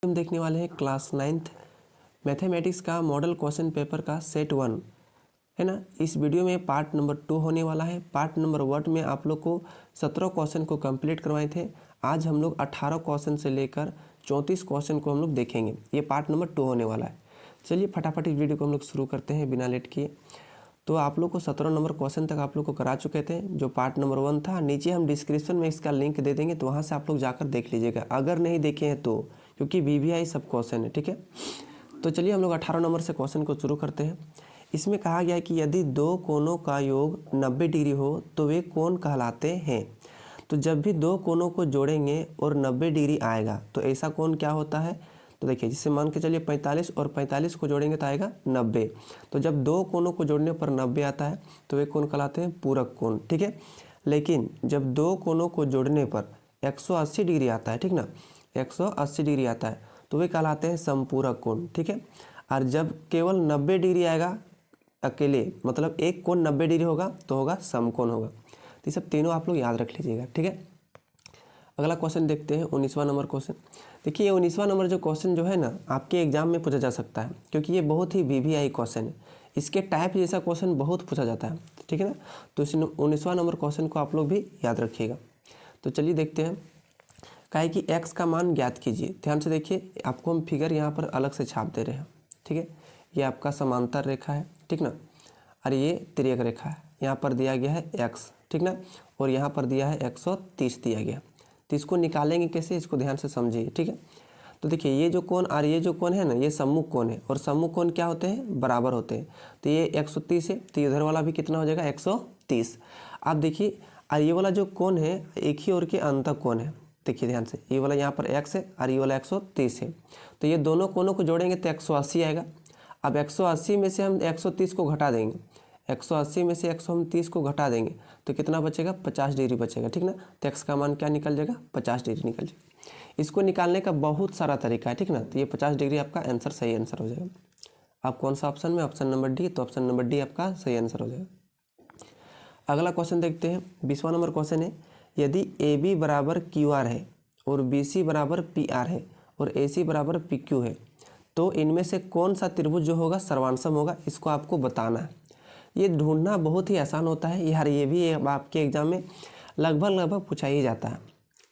हम देखने वाले हैं क्लास 9th मैथमेटिक्स का मॉडल क्वेश्चन पेपर का सेट 1 है ना। इस वीडियो में पार्ट नंबर 2 होने वाला है। पार्ट नंबर 1 में आप लोग को 17 क्वेश्चन को कंप्लीट करवाए थे। आज हम लोग 18 क्वेश्चन से लेकर 34 क्वेश्चन को हम लोग देखेंगे। ये पार्ट नंबर 2 होने वाला है। चलिए फटाफट इस वीडियो को हम लोग शुरू करते हैं बिना लेट किए। तो आप लोग को 17 नंबर क्वेश्चन तक आप लोग को करा चुके थे जो पार्ट नंबर 1 था। नीचे हम डिस्क्रिप्शन में इसका लिंक दे देंगे, तो वहाँ से आप लोग जाकर देख लीजिएगा अगर नहीं देखे हैं तो, क्योंकि VVI सब क्वेश्चन है, ठीक है। तो चलिए हम लोग 18 नंबर से क्वेश्चन को शुरू करते हैं। इसमें कहा गया है कि यदि दो कोणों का योग 90 डिग्री हो तो वे कोण कहलाते हैं। तो जब भी दो कोणों को जोड़ेंगे और 90 डिग्री आएगा तो ऐसा कोण क्या होता है। तो देखिए, जिससे मान के चलिए 45 और 45 को जोड़ेंगे तो आएगा 90। तो जब दो कोणों को जोड़ने पर 90 आता है तो वे कोण कहलाते हैं पूरक कोण, ठीक है। लेकिन जब दो कोणों को जोड़ने पर 180 डिग्री आता है, ठीक ना, 180 डिग्री आता है तो वे कहलाते हैं समपूरक कोण, ठीक है। और जब केवल 90 डिग्री आएगा अकेले, मतलब एक कोण 90 डिग्री होगा तो होगा समकोण होगा। तो ये सब तीनों आप लोग याद रख लीजिएगा, ठीक है। अगला क्वेश्चन देखते हैं 19वां नंबर क्वेश्चन। देखिए ये 19वां नंबर जो क्वेश्चन जो है ना, आपके एग्जाम में पूछा जा सकता है, क्योंकि ये बहुत ही VVI क्वेश्चन है। इसके टाइप जैसा क्वेश्चन बहुत पूछा जाता है, ठीक है ना। तो इस 19वां नंबर क्वेश्चन को आप लोग भी याद रखिएगा। तो चलिए देखते हैं। कहा है कि x का मान ज्ञात कीजिए। ध्यान से देखिए, आपको हम फिगर यहाँ पर अलग से छाप दे रहे हैं, ठीक है। ये आपका समांतर रेखा है, ठीक ना, और ये तिर्यक रेखा है। यहाँ पर दिया गया है x, ठीक ना, और यहाँ पर दिया है 130 दिया गया। तो इसको निकालेंगे कैसे, इसको ध्यान से समझिए, ठीक है। तो देखिए ये जो कोण और ये जो कोण है ना, ये सम्मुख कोण है, और सम्मुख कोण क्या होते हैं, बराबर होते हैं। तो ये 130 है तो इधर वाला भी कितना हो जाएगा, 130। आप देखिए, और ये वाला जो कोण है एक ही ओर के अंतः कोण है। देखिए ध्यान से, ये वाला यहाँ पर x है और ये वाला 130 है। तो ये दोनों कोणों को जोड़ेंगे तो 180 आएगा। अब 180 में से हम 130 को घटा देंगे, 180 में से 130 को घटा देंगे तो कितना बचेगा, 50 डिग्री बचेगा, ठीक ना। तो x का मान क्या निकल जाएगा, 50 डिग्री निकल जाएगा। इसको निकालने का बहुत सारा तरीका है, ठीक ना। तो ये 50 डिग्री आपका आंसर, सही आंसर हो जाएगा। आप कौन सा ऑप्शन में, ऑप्शन नंबर डी, तो ऑप्शन नंबर डी आपका सही आंसर हो जाएगा। अगला क्वेश्चन देखते हैं। 20वां नंबर क्वेश्चन है, यदि AB बराबर QR है और BC बराबर PR है और AC बराबर PQ है तो इनमें से कौन सा त्रिभुज जो होगा सर्वांशम होगा, इसको आपको बताना है। ये ढूंढना बहुत ही आसान होता है यार, ये भी आपके एग्जाम में लगभग पूछा ही जाता है।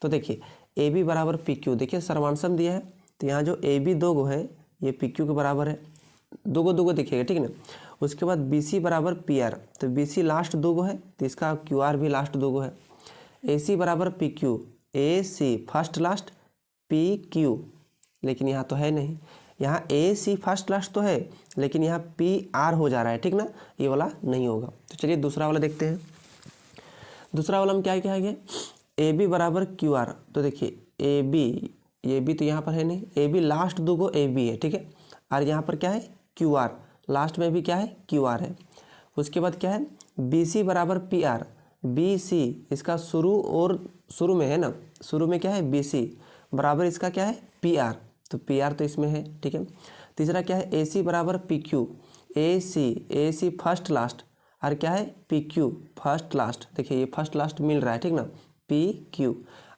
तो देखिए AB बराबर PQ, देखिए सर्वांशम दिया है तो यहाँ जो AB दो गो है ये PQ के बराबर है, दो गो देखिएगा, ठीक है ना। उसके बाद BC बराबर PR, तो BC लास्ट दो गो है तो इसका QR भी लास्ट दो गो है। AC बराबर PQ, AC first last, PQ लेकिन यहाँ तो है नहीं, यहाँ AC फर्स्ट लास्ट तो है लेकिन यहाँ PR हो जा रहा है, ठीक ना, ये वाला नहीं होगा। तो चलिए दूसरा वाला देखते हैं। दूसरा वाला में क्या क्या है, AB बराबर QR। तो देखिए AB तो यहाँ पर है नहीं, AB लास्ट दो गो AB है, ठीक है। और यहाँ पर क्या है, QR लास्ट में भी क्या है, QR है। उसके बाद क्या है, BC बराबर PR, BC इसका शुरू में है ना, शुरू में क्या है BC बराबर इसका क्या है PR, तो PR तो इसमें है, ठीक है। तीसरा क्या है, AC बराबर PQ, AC फर्स्ट लास्ट, और क्या है PQ फर्स्ट लास्ट। देखिए ये फर्स्ट लास्ट मिल रहा है, ठीक ना, PQ,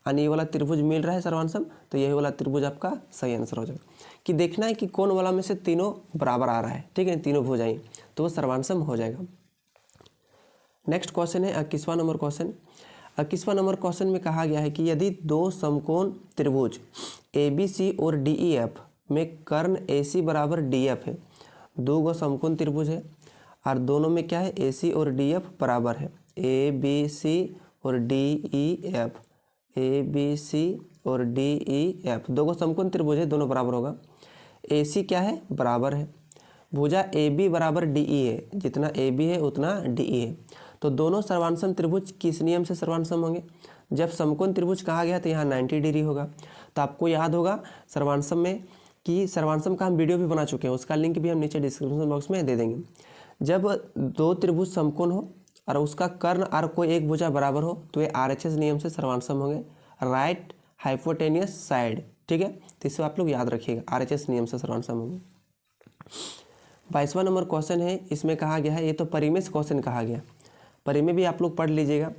और ये वाला त्रिभुज मिल रहा है सर्वांशम, तो यही वाला त्रिभुज आपका सही आंसर हो जाएगा। कि देखना है कि कौन वाला में से तीनों बराबर आ रहा है, ठीक है, तीनों भुजाएं तो वो सर्वांशम हो जाएगा। नेक्स्ट क्वेश्चन है 21वां नंबर क्वेश्चन। 21वां नंबर क्वेश्चन में कहा गया है कि यदि दो समकोण त्रिभुज ABC और DEF में कर्ण AC बराबर DF है, दो गो समकोण त्रिभुज है और दोनों में क्या है AC और DF बराबर है, ABC और DEF, ABC और DEF दो गो समकोण त्रिभुज है, दोनों बराबर होगा। AC क्या है, बराबर है, भुजा AB बराबर DE है, जितना AB है उतना DE है। तो दोनों सर्वांशम त्रिभुज किस नियम से सर्वांशम होंगे, जब समकोण त्रिभुज कहा गया तो यहाँ 90 डिग्री होगा। तो आपको याद होगा सर्वांशम में कि सर्वांशम का हम वीडियो भी बना चुके हैं, उसका लिंक भी हम नीचे डिस्क्रिप्शन बॉक्स में दे देंगे। जब दो त्रिभुज समकोण हो और उसका कर्ण और कोई एक भुजा बराबर हो तो ये RHS नियम से सर्वांशम होंगे, राइट हाइपोटेनियस साइड, ठीक है। तो इसे आप लोग याद रखिएगा, RHS नियम से सर्वांशम होंगे। 22वां नंबर क्वेश्चन है, इसमें कहा गया है, ये तो परिमेय क्वेश्चन कहा गया, परिमेय भी आप लोग पढ़ लीजिएगा,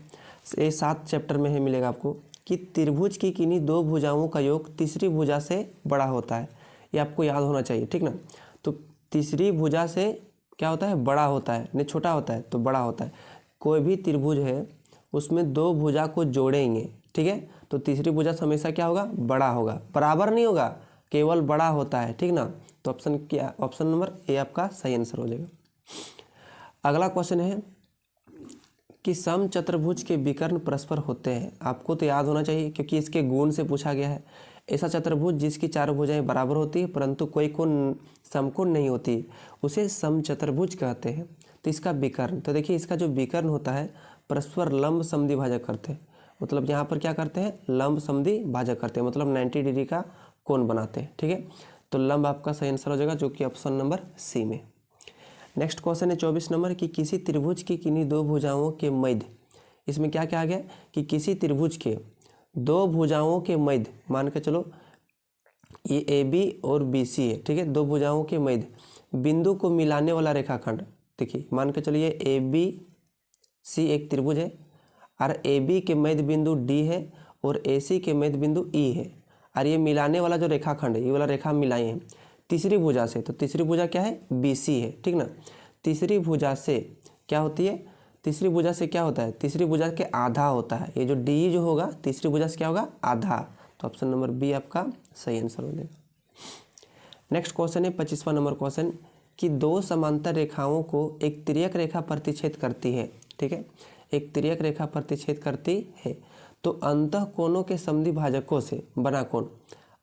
ये 7 चैप्टर में है मिलेगा आपको। कि त्रिभुज की किन्हीं दो भुजाओं का योग तीसरी भुजा से बड़ा होता है। ये आपको याद होना चाहिए, ठीक ना। तो तीसरी भुजा से क्या होता है, बड़ा होता है, नहीं छोटा होता है तो बड़ा होता है। कोई भी त्रिभुज है उसमें दो भुजा को जोड़ेंगे, ठीक है, तो तीसरी भुजा से हमेशा क्या होगा, बड़ा होगा, बराबर नहीं होगा, केवल बड़ा होता है, ठीक ना। तो ऑप्शन क्या, ऑप्शन नंबर ए आपका सही आंसर हो जाएगा। अगला क्वेश्चन है कि समचतुर्भुज के विकर्ण परस्पर होते हैं। आपको तो याद होना चाहिए क्योंकि इसके गुण से पूछा गया है। ऐसा चतुर्भुज जिसकी चारों भुजाएं बराबर होती है परंतु कोई कोण समकोण नहीं होती, उसे समचतुर्भुज कहते हैं। तो इसका विकर्ण, तो देखिए इसका जो विकर्ण होता है परस्पर लंब समद्वि भाजक करते हैं। मतलब यहाँ पर क्या करते हैं, लंब समद्वि भाजक करते हैं, मतलब 90 डिग्री का कोण बनाते हैं, ठीक है। तो लंब आपका सही आंसर हो जाएगा, जो कि ऑप्शन नंबर सी में। नेक्स्ट क्वेश्चन है 24 नंबर कि किसी त्रिभुज की किन्हीं दो भुजाओं के मध्य, इसमें क्या क्या आ गया कि किसी त्रिभुज के दो भुजाओं के मध्य, मान के चलो ये ए बी और बी सी है, ठीक है, दो भुजाओं के मध्य बिंदु को मिलाने वाला रेखाखंड। देखिए मान के चलिए ए बी सी एक त्रिभुज है और ए बी के मध्य बिंदु डी है और ए सी के मध्य बिंदु ई है, और ये मिलाने वाला जो रेखाखंड है, ये वाला रेखा मिलाए हैं तीसरी भुजा से। तो तीसरी भुजा क्या है, बी सी है, ठीक ना। तीसरी भुजा से क्या होती है, तीसरी भुजा से क्या होता है, तीसरी भुजा के आधा होता है। ये जो डी जो होगा तीसरी भुजा से क्या होगा, आधा। तो ऑप्शन नंबर बी आपका सही आंसर हो जाएगा। नेक्स्ट क्वेश्चन है 25वां नंबर क्वेश्चन कि दो समांतर रेखाओं को एक तिर्यक रेखा प्रतिच्छेद करती है, ठीक है, एक तिर्यक रेखा प्रतिच्छेद करती है, तो अंतः कोणों के समद्वि भाजकों से बना कोण,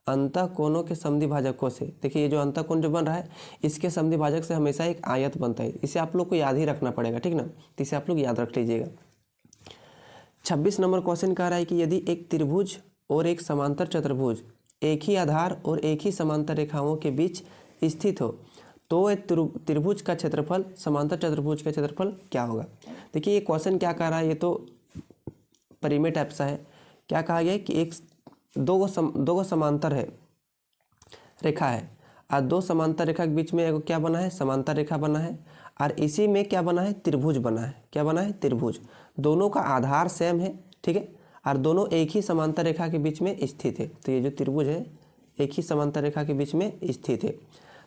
अंतः कोणों के समद्वि भाजकों से, देखिए ये जो अंतः कोण जो बन रहा है इसके समद्वि भाजक से हमेशा एक आयत बनता है। इसे आप लोग को याद ही रखना पड़ेगा, ठीक ना, तो इसे आप लोग याद रख लीजिएगा। 26 नंबर क्वेश्चन कह रहा है कि यदि एक त्रिभुज और एक समांतर चतुर्भुज एक ही आधार और एक ही समांतर रेखाओं के बीच स्थित हो तो एक त्रिभुज का क्षेत्रफल समांतर चतुर्भुज का क्षेत्रफल क्या होगा। देखिए ये क्वेश्चन क्या कह रहा है, ये तो परिमेय टाइप सा है। क्या कहा गया है कि एक दो गो समांतर है रेखा है और दो समांतर रेखा के बीच में एक क्या बना है, समांतर रेखा बना है, और इसी में क्या बना है, त्रिभुज बना है। क्या बना है, त्रिभुज। दोनों का आधार सेम है, ठीक है, और दोनों एक ही समांतर रेखा के बीच में स्थित है। तो ये जो त्रिभुज है एक ही समांतर रेखा के बीच में स्थित है।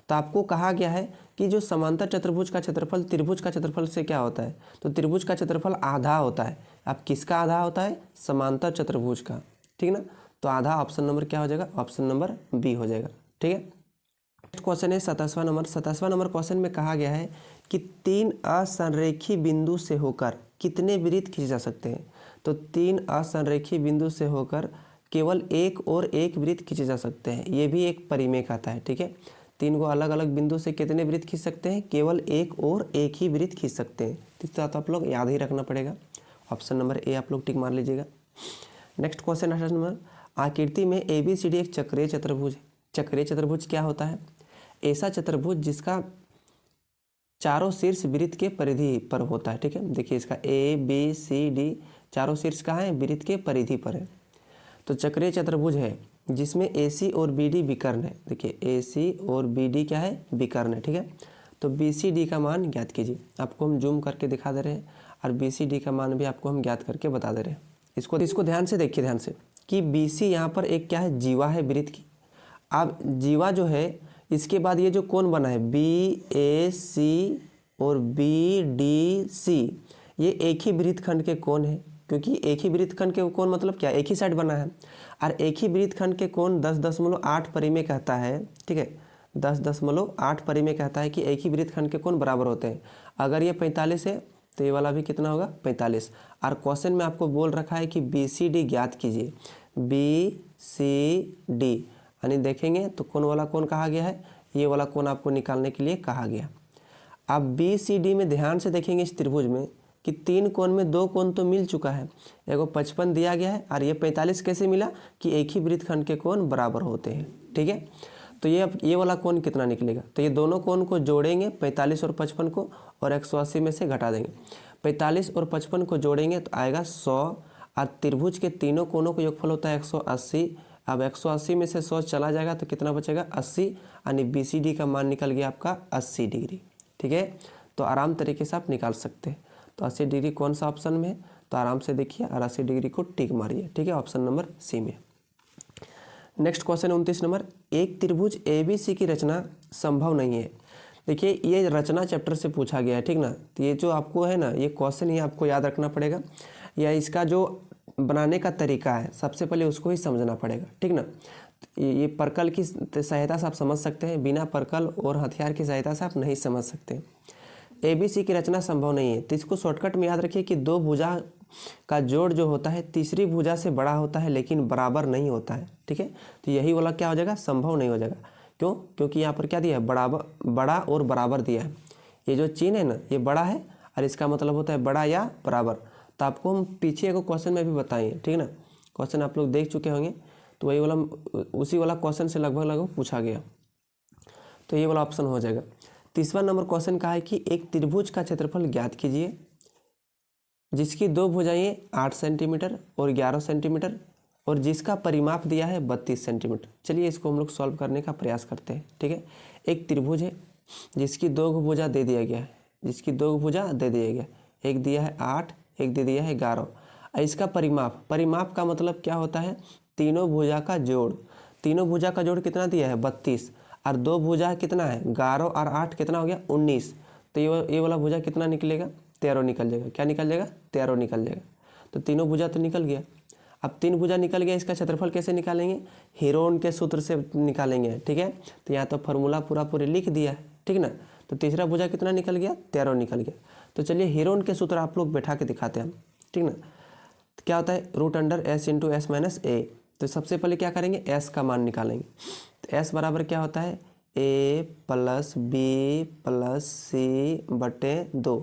तो आपको कहा गया है कि जो समांतर चतुर्भुज का क्षेत्रफल त्रिभुज का क्षेत्रफल से क्या होता है, तो त्रिभुज का क्षेत्रफल आधा होता है। अब किसका आधा होता है, समांतर चतुर्भुज का, ठीक ना। तो आधा ऑप्शन नंबर क्या हो जाएगा, ऑप्शन नंबर बी हो जाएगा, ठीक है। नेक्स्ट क्वेश्चन है 27वां नंबर। 27वां नंबर क्वेश्चन में कहा गया है कि तीन असंरेखी बिंदु से होकर कितने वृत्त खींचे जा सकते हैं। तो तीन असंरेखी बिंदु से होकर केवल एक और एक वृत्त खींचे जा सकते हैं। ये भी एक परिमेय खाता है, ठीक है। तीन को अलग अलग बिंदु से कितने वृत्त खींच सकते हैं, केवल एक और एक ही वृत्त खींच सकते हैं। इसका तो आप लोग याद ही रखना पड़ेगा, ऑप्शन नंबर ए आप लोग टिक मार लीजिएगा। नेक्स्ट क्वेश्चन 28 नंबर, आकृति में ABCD एक चक्रीय चतुर्भुज है। चक्रीय चतुर्भुज क्या होता है, ऐसा चतुर्भुज जिसका चारों शीर्ष वृत्त के परिधि पर होता है, ठीक है। देखिए इसका ABCD चारों शीर्ष कहाँ है, वृत्त के परिधि पर है। तो चक्रीय चतुर्भुज है जिसमें AC और BD विकर्ण है। देखिए AC और BD क्या है, विकर्ण है, ठीक है। तो BCD का मान ज्ञात कीजिए। आपको हम जूम करके दिखा दे रहे हैं और BCD का मान भी आपको हम ज्ञात करके बता दे रहे हैं। इसको ध्यान से देखिए, ध्यान से, कि BC यहाँ पर एक क्या है, जीवा है वृत्त की। अब जीवा जो है इसके बाद ये जो कोण बना है BAC और BDC, ये एक ही वृत्तखंड के कोण है, क्योंकि एक ही वृत्तखंड के कोण मतलब क्या, एक ही साइड बना है, और एक ही वृत्तखंड के कोण 10.8 परिमेय कहता है, ठीक है। 10.8 परिमेय कहता है कि एक ही वृत्तखंड के कोण बराबर होते हैं। अगर ये 45 है तो ये वाला भी कितना होगा, 45। और क्वेश्चन में आपको बोल रखा है कि BCD ज्ञात कीजिए, BCD, यानी देखेंगे तो कौन वाला कोण कहा गया है, ये वाला कोण आपको निकालने के लिए कहा गया। अब BCD में ध्यान से देखेंगे इस त्रिभुज में कि तीन कोण में दो कोण तो मिल चुका है, एगो 55 दिया गया है, और ये 45 कैसे मिला कि एक ही वृत्तखंड के कोण बराबर होते हैं, ठीक है। तो ये वाला कोण कितना निकलेगा, तो ये दोनों कोण को जोड़ेंगे 45 और 55 को, और 180 में से घटा देंगे। 45 और 55 को जोड़ेंगे तो आएगा 100, और त्रिभुज के तीनों कोणों का योगफल होता है 180। अब 180 में से 100 चला जाएगा तो कितना बचेगा, 80, यानी BCD का मान निकल गया आपका 80 डिग्री, ठीक है। तो आराम तरीके से आप निकाल सकते हैं। तो 80 डिग्री कौन सा ऑप्शन में है, तो आराम से देखिए और 80 डिग्री को टिक मारिए, ठीक है, ऑप्शन नंबर सी में। नेक्स्ट क्वेश्चन 29 नंबर, एक त्रिभुज ABC की रचना संभव नहीं है। देखिए ये रचना चैप्टर से पूछा गया है, ठीक ना। तो ये जो आपको है ना, ये क्वेश्चन ही आपको याद रखना पड़ेगा, या इसका जो बनाने का तरीका है सबसे पहले उसको ही समझना पड़ेगा, ठीक ना। ये पर्कल की सहायता से आप समझ सकते हैं, बिना पर्कल और हथियार की सहायता से आप नहीं समझ सकते। ABC की रचना संभव नहीं है, तो इसको शॉर्टकट में याद रखिए कि दो भुजा का जोड़ जो होता है तीसरी भुजा से बड़ा होता है लेकिन बराबर नहीं होता है, ठीक है। तो यही वाला क्या हो जाएगा, संभव नहीं हो जाएगा। क्यों? क्योंकि यहाँ पर क्या दिया है, बड़ा और बराबर दिया है। ये जो चिन्ह है ना, ये बड़ा है और इसका मतलब होता है बड़ा या बराबर। तो आपको हम पीछे एक क्वेश्चन में भी बताएंगे, ठीक ना। क्वेश्चन आप लोग देख चुके होंगे, तो वही वाला उसी वाला क्वेश्चन से लगभग पूछा गया, तो ये वाला ऑप्शन हो जाएगा। 30वां नंबर क्वेश्चन का है कि एक त्रिभुज का क्षेत्रफल ज्ञात कीजिए जिसकी दो भुजाएं 8 सेंटीमीटर और 11 सेंटीमीटर और जिसका परिमाप दिया है 32 सेंटीमीटर। चलिए इसको हम लोग सॉल्व करने का प्रयास करते हैं, ठीक है। एक त्रिभुज है जिसकी दो भुजा दे दिया गया है, एक दिया है 8, एक दे दिया है 11। इसका परिमाप का मतलब क्या होता है, तीनों भुजा का जोड़। तीनों भुजा का जोड़ कितना दिया है, 32, और दो भुजा कितना है, 11 और 8 कितना हो गया, 19। तो ये वाला भुजा कितना निकलेगा, 13 निकल जाएगा। क्या निकल जाएगा, 13 निकल जाएगा। तो तीनों भुजा तो निकल गया। अब 3 भुजा निकल गया, इसका क्षेत्रफल कैसे निकालेंगे, हीरोन के सूत्र से निकालेंगे, ठीक है। तो यहाँ तो फॉर्मूला पूरे लिख दिया है, ठीक ना। तो तीसरा भुजा कितना निकल गया, 13 निकल गया। तो चलिए हीरोन के सूत्र आप लोग बैठा के दिखाते हैं, ठीक ना। तो क्या होता है, √S × S - A। तो सबसे पहले क्या करेंगे, S का मान निकालेंगे। तो S बराबर क्या होता है, A + B + C/2।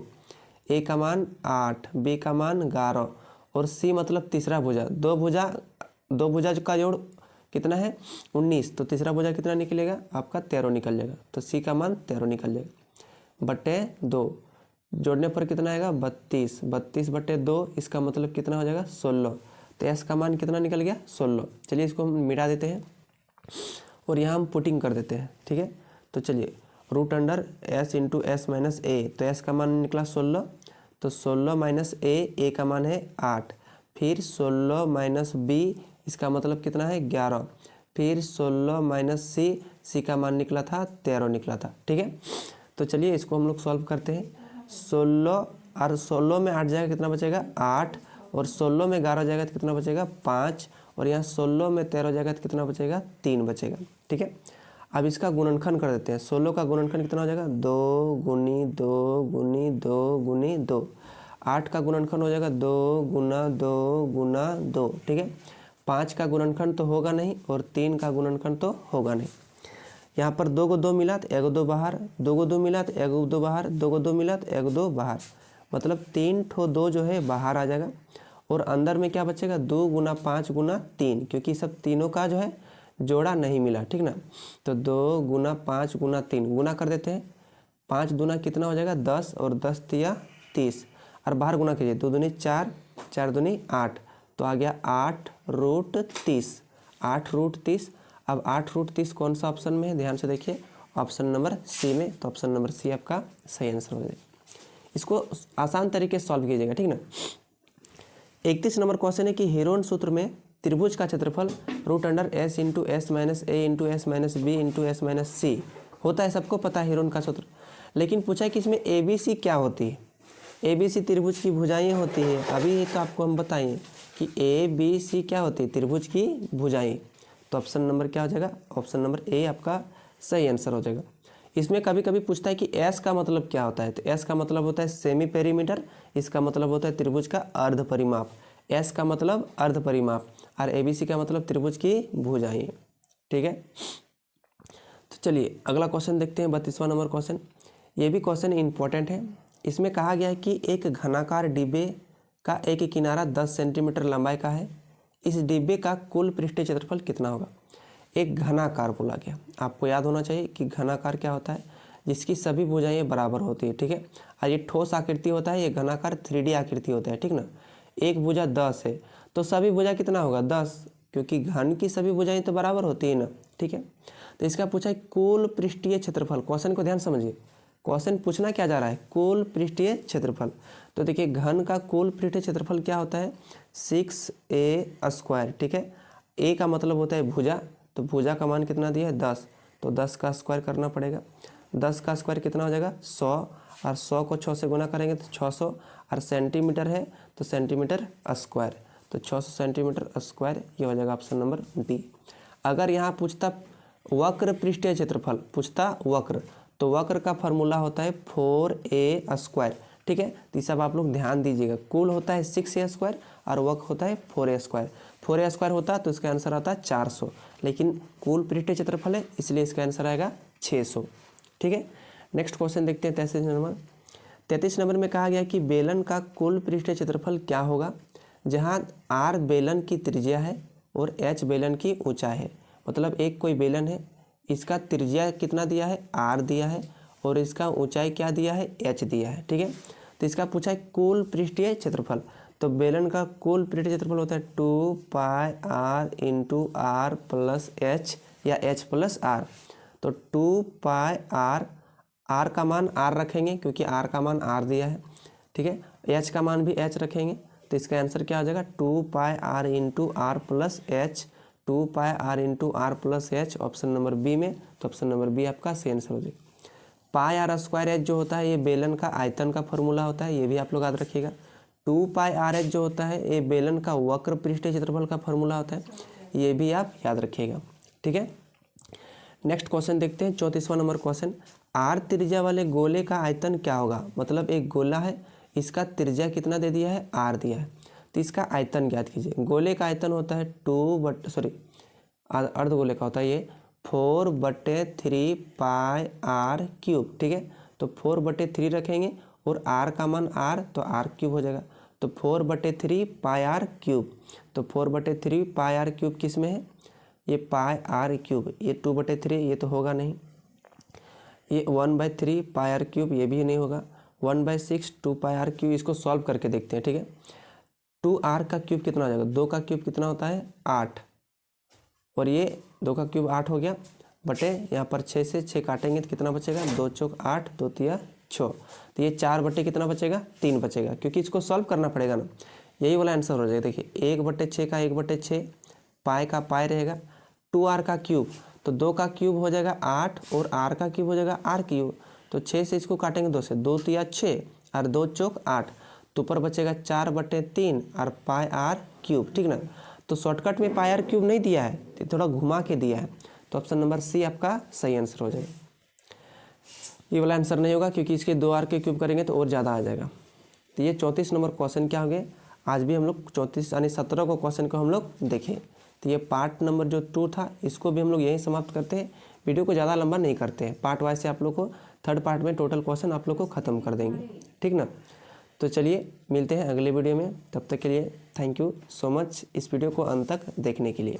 A का मान 8, B का मान 11 और C मतलब तीसरा भुजा। दो भुजा का जोड़ कितना है, 19। तो तीसरा भुजा कितना निकलेगा आपका, 13 निकल जाएगा। तो C का मान 13 निकल जाएगा, बटे 2 जोड़ने पर कितना आएगा, 32 बटे 2, इसका मतलब कितना हो जाएगा, 16। तो S का मान कितना निकल गया, 16। चलिए इसको हम मिटा देते हैं और यहाँ हम पुटिंग कर देते हैं, ठीक है। तो चलिए √S × S - A। तो S का मान निकला 16, तो 16 - A का मान है 8, फिर 16 - B, इसका मतलब कितना है, 11, फिर 16 - C का मान निकला था 13 निकला था, ठीक है। तो चलिए इसको हम लोग सॉल्व करते हैं। 16 और 16 में 8 जाएगा, कितना बचेगा, 8, और 16 में 11 जाएगा तो कितना बचेगा, 5, और यहाँ 16 में 13 जाएगा तो कितना बचेगा, 3 बचेगा, ठीक है। अब इसका गुणनखंड कर देते हैं। 16 का गुणनखंड कितना हो जाएगा, 2 × 2 × 2 × 2। 8 का गुणनखंड हो जाएगा 2 × 2 × 2, ठीक है। 5 का गुणनखंड तो होगा नहीं और 3 का गुणनखंड तो होगा नहीं। यहाँ पर 2 को 2 मिला तो 1 2 बाहर, 2 को 2 मिला तो 1 2 बाहर, 2 को 2 मिला तो 1 2 बाहर, मतलब 3 ठो 2 जो है बाहर आ जाएगा। और अंदर में क्या बचेगा, 2 × 5 × 3, क्योंकि सब तीनों का जो है जोड़ा नहीं मिला, ठीक ना। तो 2 × 5 × 3 गुना कर देते हैं। 5 दूना कितना हो जाएगा, 10, और 10 तिया 30, और बाहर गुना कीजिए, 2 दूनी 4, 4 दूनी 8, तो आ गया 8√30, 8√30। अब 8√30 कौन सा ऑप्शन में है, ध्यान से देखिए, ऑप्शन नंबर सी में। तो ऑप्शन नंबर सी आपका सही आंसर हो जाएगा। इसको आसान तरीके से सॉल्व कीजिएगा, ठीक ना। 31 नंबर क्वेश्चन है कि हीरोन सूत्र में त्रिभुज का क्षेत्रफल √S × S - A × S - B × S - C होता है, सबको पता है हीरोन का सूत्र। लेकिन पूछा है कि इसमें ABC क्या होती है। ABC त्रिभुज की भुजाएं होती है। अभी तो आपको हम बताएं कि ABC क्या होती है, त्रिभुज की भुजाएं। तो ऑप्शन नंबर क्या हो जाएगा, ऑप्शन नंबर ए आपका सही आंसर हो जाएगा। इसमें कभी कभी पूछता है कि S का मतलब क्या होता है। तो S का मतलब होता है सेमी पेरीमीटर, इसका मतलब होता है त्रिभुज का अर्ध परिमाप। S का मतलब अर्ध परिमाप और ABC का मतलब त्रिभुज की भुजाएं, ठीक है। तो चलिए अगला क्वेश्चन देखते हैं, 32वां नंबर क्वेश्चन। ये भी क्वेश्चन इंपॉर्टेंट है। इसमें कहा गया है कि एक घनाकार डिब्बे का एक किनारा 10 सेंटीमीटर लंबाई का है। इस डिब्बे का कुल पृष्ठीय क्षेत्रफल कितना होगा। एक घनाकार बोला गया, आपको याद होना चाहिए कि घनाकार क्या होता है, जिसकी सभी भुजाएं बराबर होती है, ठीक है। और ये ठोस आकृति होता है, ये घनाकार 3D आकृति होता है, ठीक ना। एक भुजा 10 है तो सभी भुजा कितना होगा, 10, क्योंकि घन की सभी भुजाएं तो बराबर होती है ना, ठीक है। तो इसका पूछा है कुल पृष्ठीय क्षेत्रफल। क्वेश्चन को ध्यान समझिए, क्वेश्चन पूछना क्या जा रहा है, कुल पृष्ठीय क्षेत्रफल। तो देखिए घन का कुल पृष्ठीय क्षेत्रफल क्या होता है 6a²। ठीक है, a का मतलब होता है भुजा, तो भुजा का मान कितना दिया है 10, तो 10 का स्क्वायर करना पड़ेगा। 10 का स्क्वायर कितना हो जाएगा 100, और 100 को 6 से गुना करेंगे तो 600, और सेंटीमीटर है तो सेंटीमीटर स्क्वायर, तो 600 सेंटीमीटर स्क्वायर, ये हो जाएगा ऑप्शन नंबर बी। अगर यहाँ पूछता वक्र पृष्ठीय क्षेत्रफल, पूछता वक्र, तो वक्र का फॉर्मूला होता है 4a²। ठीक है, तो ये सब आप लोग ध्यान दीजिएगा। कुल होता है 6a² और वक्र होता है 4a²। 4a² होता तो इसका आंसर आता 400, लेकिन कुल पृष्ठीय क्षेत्रफल है इसलिए इसका आंसर आएगा 600। ठीक है, नेक्स्ट क्वेश्चन देखते हैं 33 नंबर। 33 नंबर में कहा गया कि बेलन का कुल पृष्ठीय क्षेत्रफल क्या होगा, जहाँ r बेलन की त्रिज्या है और h बेलन की ऊंचाई है। मतलब एक कोई बेलन है, इसका त्रिज्या कितना दिया है r दिया है, और इसका ऊंचाई क्या दिया है h दिया है। ठीक है, तो इसका पूछा है कुल पृष्ठीय क्षेत्रफल। तो बेलन का कुल पृष्ठीय क्षेत्रफल होता है 2πr × r + h या h + r। तो 2πr, r का मान r रखेंगे क्योंकि r का मान r दिया है। ठीक है, h का मान भी h रखेंगे, तो इसका आंसर क्या हो जाएगा 2πr × r + h, 2πr × r + h option number B में। तो ऑप्शन नंबर बी आपका सही आंसर हो जाएगा। πr² जो होता है ये बेलन का आयतन का फॉर्मूला होता है, ये भी आप लोग याद रखिएगा। 2πrh जो होता है ये बेलन का वक्र पृष्ठीय क्षेत्रफल का फॉर्मूला होता है, ये भी आप याद रखिएगा। ठीक है, नेक्स्ट क्वेश्चन देखते हैं 34वां नंबर क्वेश्चन। r त्रिज्या वाले गोले का आयतन क्या होगा। मतलब एक गोला है, इसका त्रिज्या कितना दे दिया है r दिया है, तो इसका आयतन ज्ञात कीजिए। गोले का आयतन होता है अर्धगोले का होता है ये 4/3πr³। ठीक है, तो 4/3 रखेंगे और r का मान r, तो r³ हो जाएगा, तो 4/3πr³। तो 4/3πr³ किस में है, ये πr³, ये 2/3 ये तो होगा नहीं, ये 1/3πr³, ये भी नहीं होगा, 1/6 2πr³। इसको सॉल्व करके देखते हैं। ठीक है, 2r का क्यूब कितना हो जाएगा, 2 का क्यूब कितना होता है 8, और ये 2 का क्यूब 8 हो गया, बटे यहाँ पर 6 से 6 काटेंगे तो कितना बचेगा 2 चौक 8, 2 तिया 6, तो ये 4 बटे कितना बचेगा 3 बचेगा, क्योंकि इसको सॉल्व करना पड़ेगा ना, यही वाला आंसर हो जाएगा। देखिए 1/6 का 1/6, पाई का पाई रहेगा, 2r का क्यूब, तो 2 का क्यूब हो जाएगा 8 और r का क्यूब हो जाएगा r³, तो 6 से इसको काटेंगे 2 से, 2 तिया 6 और 2 चौक 8, तो ऊपर बचेगा 4/3 और πr³। ठीक ना, तो शॉर्टकट में πr³ नहीं दिया है, तो थोड़ा घुमा के दिया है, तो ऑप्शन नंबर सी आपका सही आंसर हो जाएगा। ये वाला आंसर नहीं होगा क्योंकि इसके 2r के क्यूब करेंगे तो और ज़्यादा आ जाएगा। तो ये 34 नंबर क्वेश्चन क्या हो गए, आज भी हम लोग 34 यानी 17 को क्वेश्चन को हम लोग देखें। तो ये पार्ट नंबर जो 2 था इसको भी हम लोग यहीं समाप्त करते हैं, वीडियो को ज़्यादा लंबा नहीं करते हैं, पार्ट वाइज से आप लोग को थर्ड पार्ट में टोटल क्वेश्चन आप लोग को ख़त्म कर देंगे। ठीक ना, तो चलिए मिलते हैं अगले वीडियो में, तब तक के लिए थैंक यू सो मच इस वीडियो को अंत तक देखने के लिए।